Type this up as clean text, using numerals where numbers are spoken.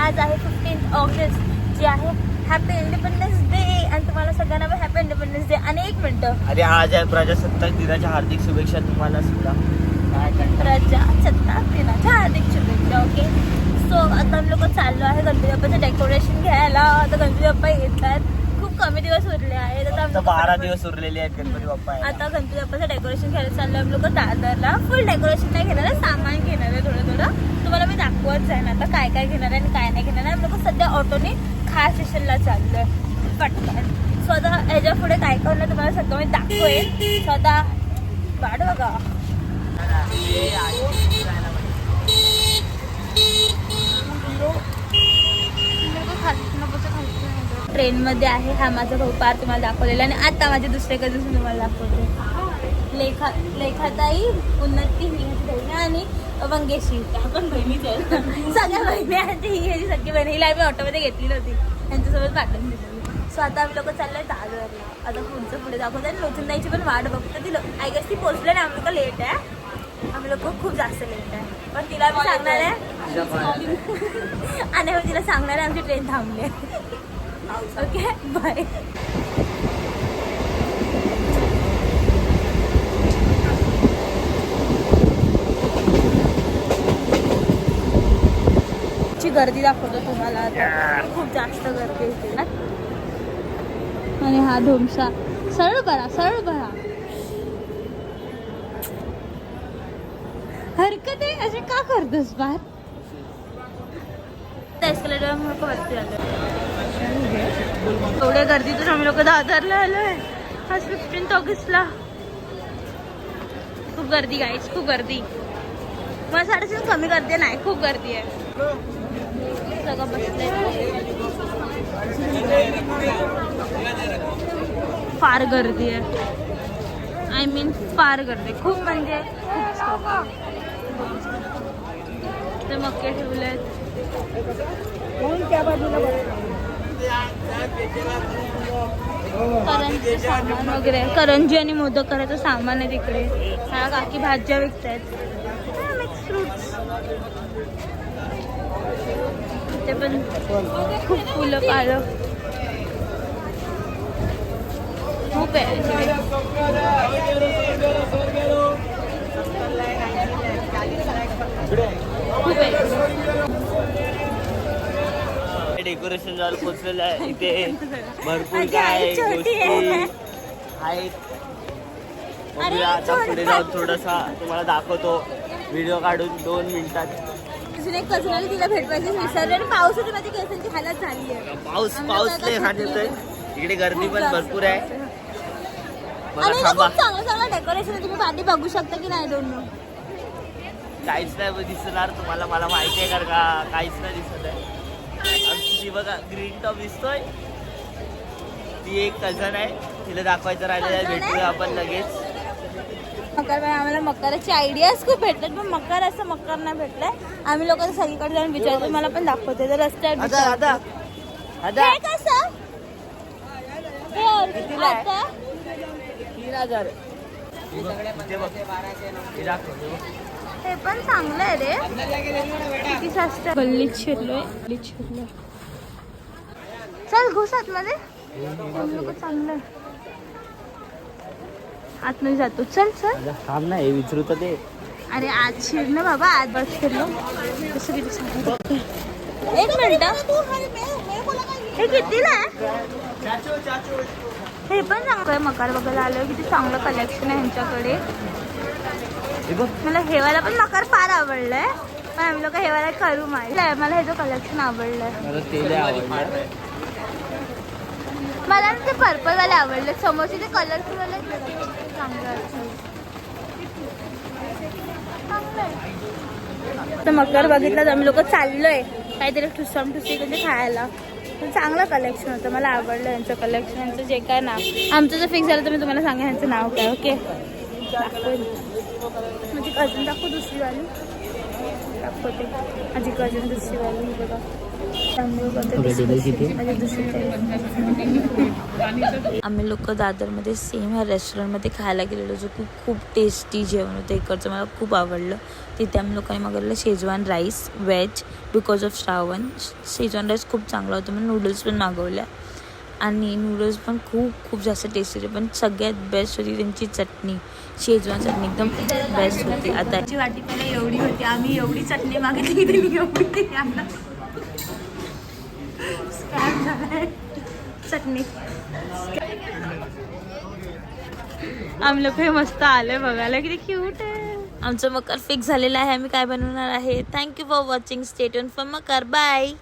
आज आहे 15 ऑगस्ट जे आहे हॅपी इंडिपेंडन्स डे आणि तुम्हाला सगळ्यांना हॅपी इंडिपेंडन्स डे. आणि एक मिनिटं, अरे आज आहे प्रजासत्ताक दिनाच्या हार्दिक शुभेच्छा तुम्हाला सुद्धा. प्रजासत्ताक दिनाच्या हार्दिक शुभेच्छा. ओके, सो आता आम्ही लोक चाललो आहे गणपती बाप्पाचं डेकोरेशन घ्यायला. आता गणपती बाप्पा येत आहेत, खूप कमी दिवस उरले आहेत. आता 12 दिवस उरलेले आहेत गणपती बाप्पा. आता गणपती बाप्पाचं डेकोरेशन घ्यायला चाललो आम्ही लोक दादरला. फुल डेकोरेशन नाही घेणार आहे, सामान घेणार आहे थोडं थोडं. तुम्हाला मी दाखवत जाईन आता काय काय घेणार आहे आणि काय नाही घेणार आहे. आम्ही लोक सध्या ऑटोने खास स्टेशनला चाललोय पटकन. सो आता ह्याच्या पुढे काय काय होणार तुम्हाला सगळं मी दाखवेन. सो आता वाट बघा. ट्रेन मध्ये आहे हा माझा भाऊ पार तुम्हाला दाखवलेला आणि आता माझे दुसरे कधी तुम्हाला दाखवते. लेखाताई, उन्नती ही बहिणी आणि वंगेशी आपण बहिणीच आहे. सगळ्या बहिणी आहेत, ही ह्याची सगळी बहिणी. हिला आम्ही ऑटोमध्ये घेतली नव्हती, त्यांच्यासोबत पाठवून दिली. सो आता आम्ही लोक चाललोय दादरला. आता पुढचं पुढे दाखवतो आणि लोचनदाईची पण वाट बघतो. ती आय गेस ती पोचले ना, आम्ही लोक लेट आहे. आम्ही लोक खूप जास्त लेट आहे, पण तिला मी सांगणार आहे आणि मग तिला सांगणार आहे आमची ट्रेन थांबली आहे. Okay, bye. ची गर्दी दाखवतो तुम्हाला आता. खूप जास्त गर्दी होती ना. आणि हा धुमसा सरळ बरा सरळ बरा हरकत आहे. असे का करतोस बार? एवढ्या गर्दीतून आम्ही लोक दादरला आलोय. आज 15 ऑगस्टला. खूप गर्दी गाईस, खूप गर्दी. मला साडेतीन कमी गर्दी नाही, खूप गर्दी आहे. सगळं बसलंय, फार गर्दी आहे. आय मीन फार गर्दी, खूप म्हणजे खूप. ते मक्के ठेवलेत. करंजी सामान वगैरे, करंजी आणि मोदक करायचं सामान आहे तिकडे. हा काकी भाज्या विकतायत, मिक्स फ्रुट्स. ते पण खूप फुलं पालं खूप आहे. डेकोरेशन झालं पोचलेलं आहे. इथे भरपूर काय गोष्टी आहेत. आता पुढे जाऊन थोडासा तुम्हाला दाखवतो, व्हिडिओ काढून 2 मिनिटात. एक कजनाला तिला भेटवायची विसरले आणि पावसाची माझी केसांची हालत झाली आहे. पाऊस नाही हात येतोय. इकडे गर्दी पण भरपूर आहे. आणि खूप चांगलं चांगलं डेकोरेशन आहे. तुम्ही पाठी बघू शकता की नाही दोन काहीच नाही दिसणार तुम्हाला, मला माहिती आहे का काहीच नाही दिसत आहे. ती बघा ग्रीन टॉप दिसतोय, ती एक कझन आहे. तिला दाखवायचं राहिलेलं, भेटूया आपण लगेच. मकर आम्हाला मकराची आयडियाज खूप भेटतात, पण मकर असं मकर नाही भेटलंय. आम्ही लोक सगळीकडे जाऊन विचारतो. मला पण दाखवते तर रस्त्यावर कसं 3000. हे पण चांगलं आहे रे. किती स्वस्त. गल्लीत शिरलोय. चल घुस आतमध्ये. चांगलं आहे. आतमध्ये जातो. चल चल. थांब ना, हे विचारू तर ते. अरे आज शिरलं बाबा, आज बस शिरलो. कसं किती सांगतो. एक मिनिट, हे कितीला आहे? हे पण चांगलं आहे. मकार बघायला आलोय. किती चांगलं कलेक्शन आहे ह्यांच्याकडे. मला हेवाला पण मकार फार आवडलाय, पण आम्ही लोक हेवाला करू माहिती. मला ह्याचं कलेक्शन आवडलंय. मला ना ते पर्पल वाले आवडले. समोरचे ते कलरफुल वाले चांगलं असतं. तर मकर बघितलं तर आम्ही लोक चाललोय काहीतरी ठुसम ठुसी म्हणजे खायला. चांगलं कलेक्शन होतं, मला आवडलं यांचं कलेक्शन. यांचं जे काय नाव आमचं जर फिक्स झालं तर मी तुम्हाला सांगेन यांचं नाव काय. ओके, दाखवेल म्हणजे अजून दाखवू दुसरी वाली. दाखवते. माझी कजन दुसरी वाली बघा. आम्ही लोक दादरमध्ये सेम ह्या रेस्टॉरंटमध्ये खायला गेलेलो जो की खूप टेस्टी जेवण होतं इकडचं. मला खूप आवडलं. तिथे आम्ही लोकांनी मागवलेलं Schezwan rice veg because of Shravan. Schezwan rice खूप चांगला होता. मग नूडल्स पण मागवल्या आणि नूडल्स पण खूप जास्त टेस्टी होते. पण सगळ्यात बेस्ट होती त्यांची चटणी. शेजवान चटणी एकदम बेस्ट होती. आता वाटी पहिला एवढी होती. आम्ही एवढी चटणी मागितली एवढी चटणी. आम्ही लोक हे मस्त आले बघायला. किती क्यूट आहे. आमचं मकर फिक्स झालेलं आहे. आम्ही काय बनवणार आहे. Thank you for watching. Stay tuned for Makar. Bye.